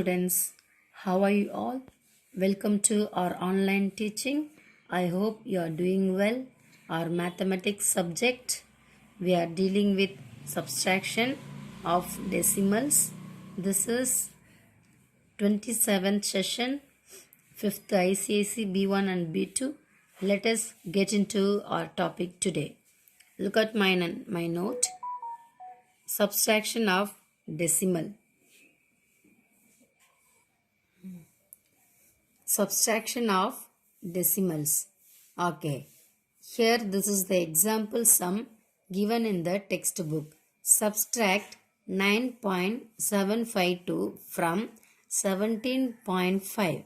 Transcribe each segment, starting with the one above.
Students, how are you all? Welcome to our online teaching. I hope you are doing well. Our mathematics subject, we are dealing with subtraction of decimals. This is 27th session, 5th ICSE B1 and B2. Let us get into our topic today. Look at my note. Subtraction of decimal. Subtraction of decimals. Okay. Here this is the example sum given in the textbook. Subtract 9.752 from 17.5.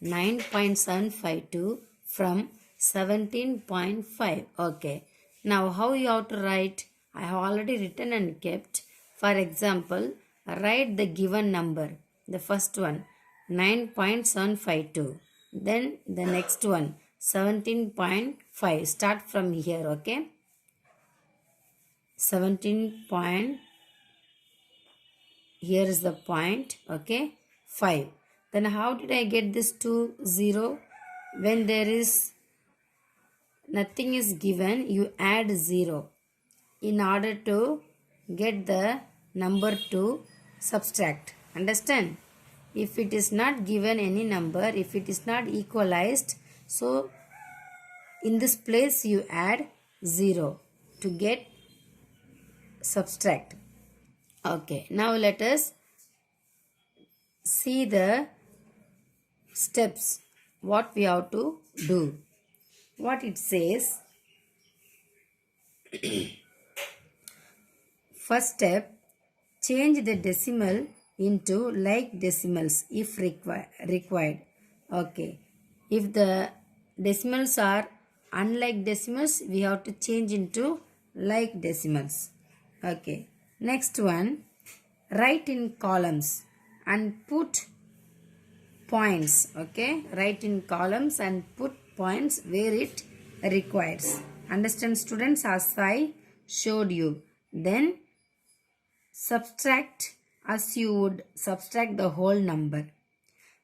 9.752 from 17.5. Okay. Now how you have to write? I have already written and kept. For example, write the given number. The first one 9.752. Then the next one 17.5. Start from here, okay? 17 point. Here is the point, okay? 5. Then how did I get this to 0? When there is nothing is given, you add 0 in order to get the number to subtract. Understand? If it is not given any number, if it is not equalized, so in this place you add 0 to get subtract. Okay, now let us see the steps what we have to do. What it says, first step, change the decimal into like decimals if required. Okay, if the decimals are unlike decimals, we have to change into like decimals. Okay, next one, write in columns and put points. Okay, write in columns and put points where it requires. Understand, students, as I showed you. Then subtract as you would subtract the whole number.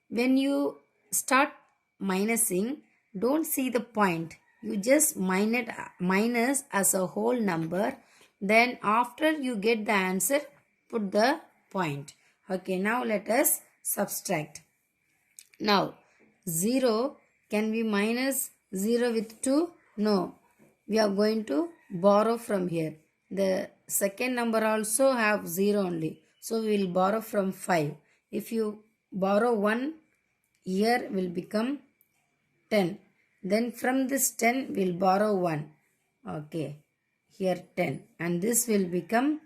When you start minusing, don't see the point. You just minus as a whole number. Then after you get the answer, put the point. Okay, now let us subtract. Now 0, can we minus 0 with 2? No. We are going to borrow from here. The second number also have 0 only. So we will borrow from 5. If you borrow 1, here will become 10. Then from this 10 we will borrow 1. Okay. Here 10. And this will become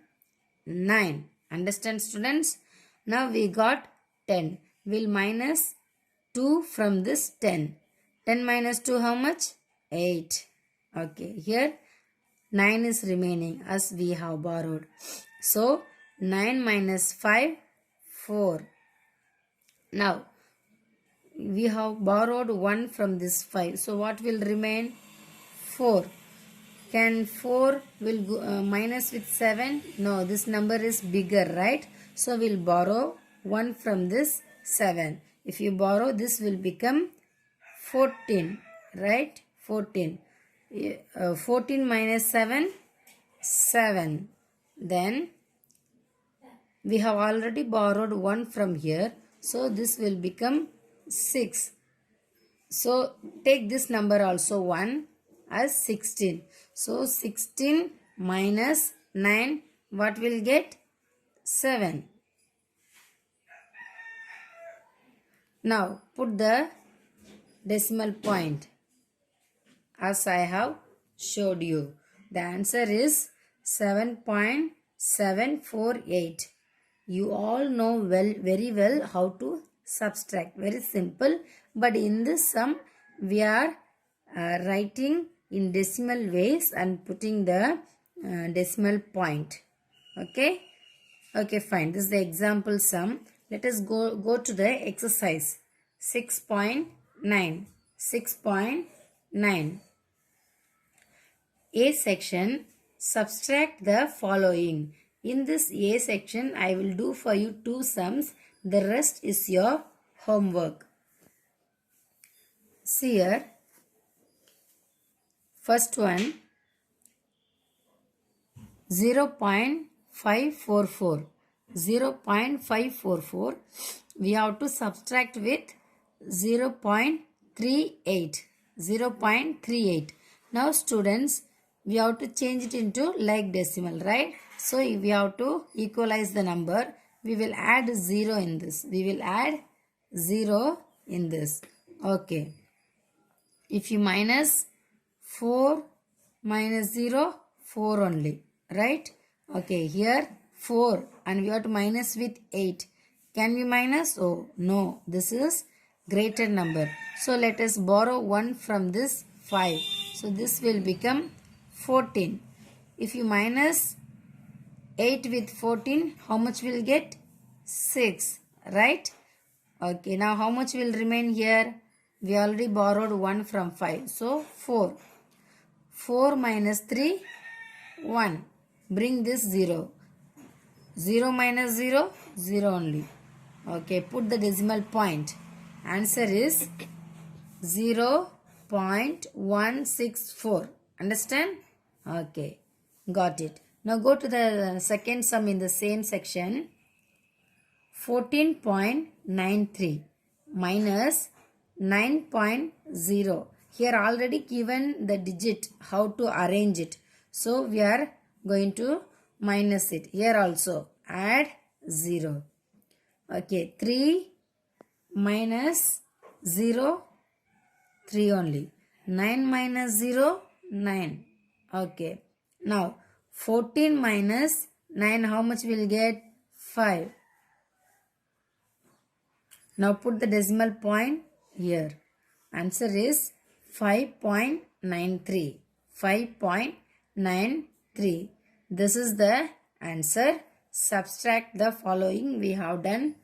9. Understand, students? Now we got 10. We'll minus 2 from this 10. 10 minus 2 how much? 8. Okay. Here 9 is remaining as we have borrowed. So 9 minus 5, 4. Now we have borrowed 1 from this 5. So what will remain? 4. Can 4 will go, minus with 7? No, this number is bigger, right? So we'll borrow 1 from this 7. If you borrow, this will become 14, right? 14. 14 minus 7, 7. Then we have already borrowed 1 from here. So this will become 6. So take this number also 1 as 16. So 16 minus 9, what will get? 7. Now put the decimal point as I have showed you. The answer is 7.748. You all know very well how to subtract. Very simple. But in this sum, we are writing in decimal ways and putting the decimal point. Okay. Okay, fine. This is the example sum. Let us go to the exercise. 6.9. 6.9. A section, subtract the following. In this A section, I will do for you two sums. The rest is your homework. See here, first one 0.544. 0.544 we have to subtract with 0.38. 0.38. Now students, we have to change it into like decimal, right? So if we have to equalize the number, we will add 0 in this. We will add 0 in this. Okay. If you minus 4 minus 0, 4 only, right? Okay, here 4 and we have to minus with 8. Can we minus? Oh, no. This is greater number. So let us borrow 1 from this 5. So this will become 14. If you minus 8 with 14, how much will get? 6, right? Okay, now how much will remain here? We already borrowed 1 from 5. So 4. 4 minus 3, 1. Bring this 0. 0 minus 0, 0 only. Okay, put the decimal point. Answer is 0.164. Understand? Okay, got it. Now go to the second sum in the same section. 14.93 minus 9.0. Here already given the digit, how to arrange it. So we are going to minus it. Here also add 0. Okay, 3 minus 0, 3 only. 9 minus 0, 9. Okay. Now 14 minus 9, how much will get? 5. Now put the decimal point here. Answer is 5.93. 5.93. This is the answer. Subtract the following. We have done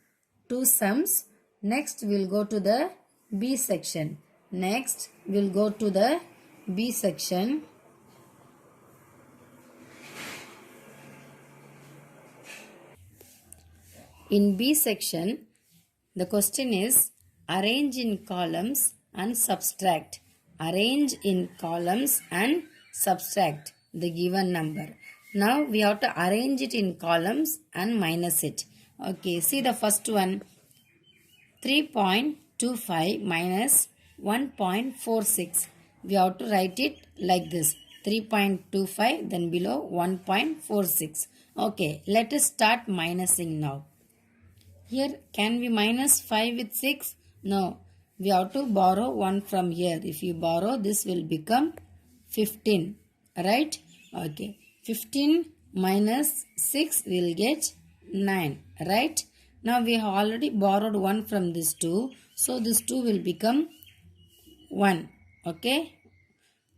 2 sums. Next we'll go to the B section. Next we'll go to the B section. In B section, the question is arrange in columns and subtract. Arrange in columns and subtract the given number. Now we have to arrange it in columns and minus it. Okay, see the first one. 3.25 minus 1.46. We have to write it like this. 3.25, then below 1.46. Okay, let us start minusing now. Here, can we minus 5 with 6? No. We have to borrow 1 from here. If you borrow, this will become 15. Right? Okay. 15 minus 6 will get 9. Right? Now, we have already borrowed 1 from this 2. So, this 2 will become 1. Okay?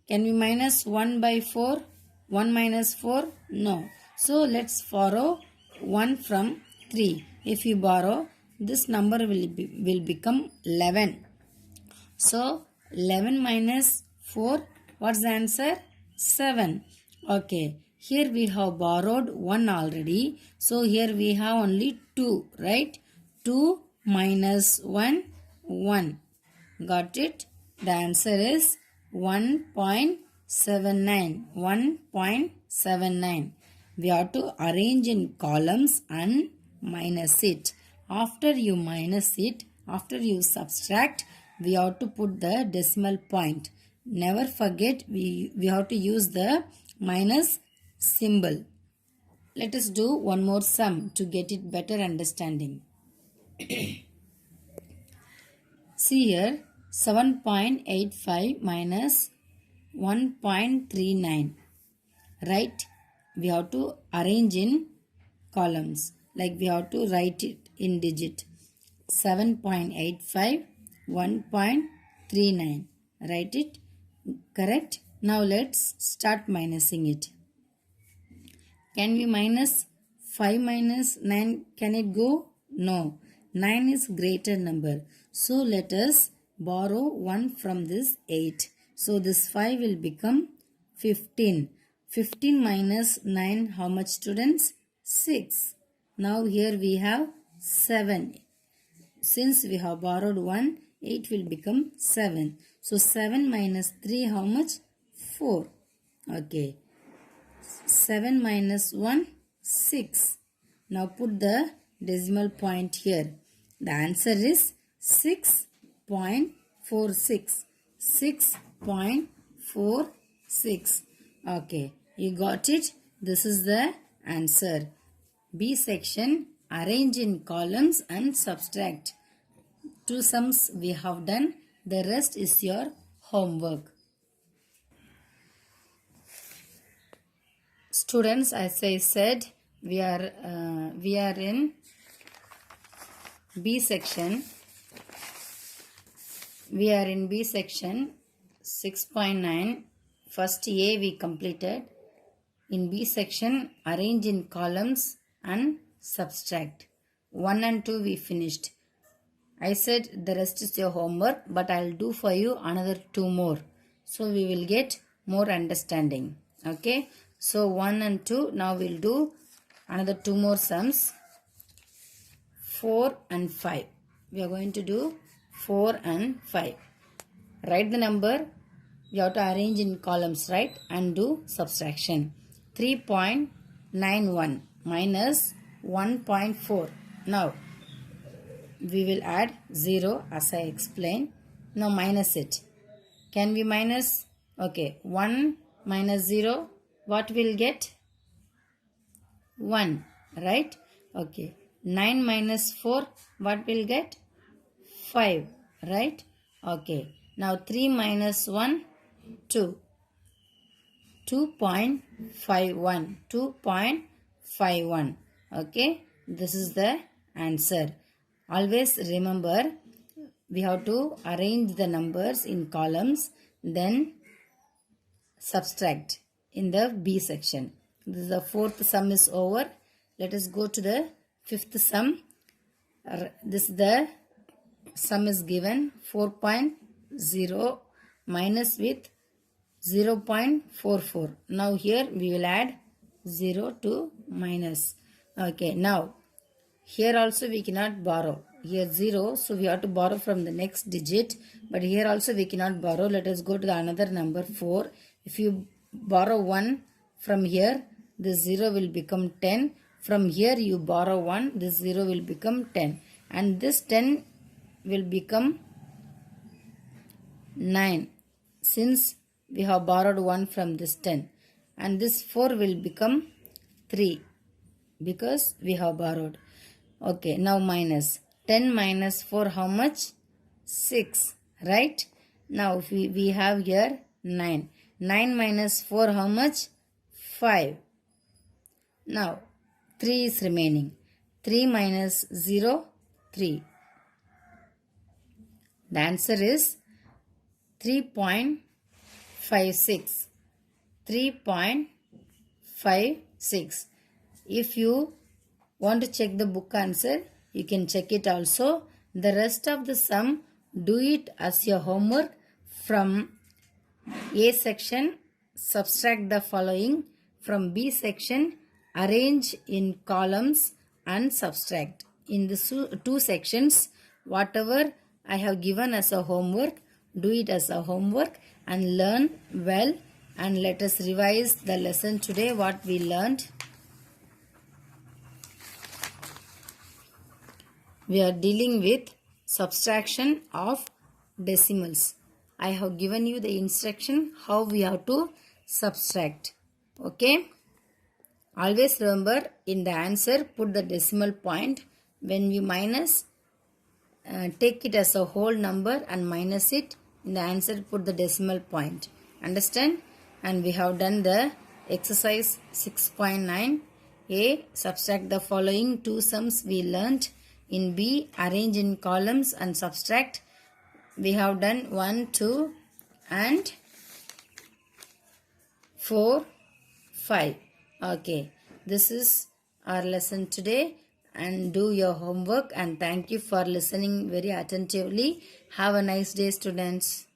Can we minus 1 by 4? 1 minus 4? No. So, let's borrow 1 from 3. If you borrow, this number will become 11. So, 11 minus 4, what's the answer? 7. Okay, here we have borrowed 1 already. So, here we have only 2, right? 2 minus 1, 1. Got it? The answer is 1.79. 1.79. We have to arrange in columns and minus it. After you minus it, after you subtract, we have to put the decimal point. Never forget, we have to use the minus symbol. Let us do one more sum to get it better understanding. See here, 7.85 minus 1.39. Right? We have to arrange in columns. Like we have to write it in digit. 7.85, 1.39. Write it. Correct? Now let's start minusing it. Can we minus 5 minus 9? Can it go? No. 9 is greater number. So let us borrow 1 from this 8. So this 5 will become 15. 15 minus 9, how much students? 6. Now here we have 7. since we have borrowed 1, 8 will become 7. So 7 minus 3 how much? 4. Okay. 7 minus 1, 6. Now put the decimal point here. The answer is 6.46. 6.46. Okay, you got it? This is the answer. B section, arrange in columns and subtract. 2 sums we have done. The rest is your homework. Students, as I said, we are in B section. We are in B section 6.9. First A we completed. In B section, arrange in columns and subtract. 1 and 2 we finished. I said the rest is your homework, but I'll do for you another 2 more. So we will get more understanding. Okay. So 1 and 2, now we'll do another 2 more sums. 4 and 5. We are going to do 4 and 5. Write the number. You have to arrange in columns, right? And do subtraction. 3.91 minus 1.4. Now, we will add 0 as I explained. Now minus it. Can we minus? Okay. 1 minus 0. What will get? 1. Right? Okay. 9 minus 4. What will get? 5. Right? Okay. Now 3 minus 1. 2. 2.51. 2.51. Okay. This is the answer. Always remember, we have to arrange the numbers in columns, then subtract in the B section. This is the 4th sum is over. Let us go to the 5th sum. This is the sum is given 4.0 minus with 0.44. Now here we will add 0 to minus. Okay, now here also we cannot borrow. Here 0, so we have to borrow from the next digit. But here also we cannot borrow. Let us go to the another number 4. If you borrow 1 from here, this 0 will become 10. From here you borrow 1, this 0 will become 10. And this 10 will become 9. Since we have borrowed 1 from this 10. And this 4 will become 3. Because we have borrowed. Okay, now minus. 10 minus 4 how much? 6. Right? Now we have here 9. 9 minus 4 how much? 5. Now 3 is remaining. 3 minus 0, 3. The answer is 3.56. 3.56. If you want to check the book answer, you can check it also. The rest of the sum, do it as your homework. From A section, subtract the following. From B section, arrange in columns and subtract. In the 2 sections, whatever I have given as a homework, do it as a homework and learn well. And let us revise the lesson today, what we learned. We are dealing with subtraction of decimals. I have given you the instruction how we have to subtract. Okay. Always remember, in the answer put the decimal point. When we minus, take it as a whole number and minus it. In the answer put the decimal point. Understand? And we have done the exercise 6.9. A, subtract the following 2 sums we learnt. In B, arrange in columns and subtract. We have done 1, 2 and 4, 5. Okay, this is our lesson today, and do your homework, and thank you for listening very attentively. Have a nice day, students.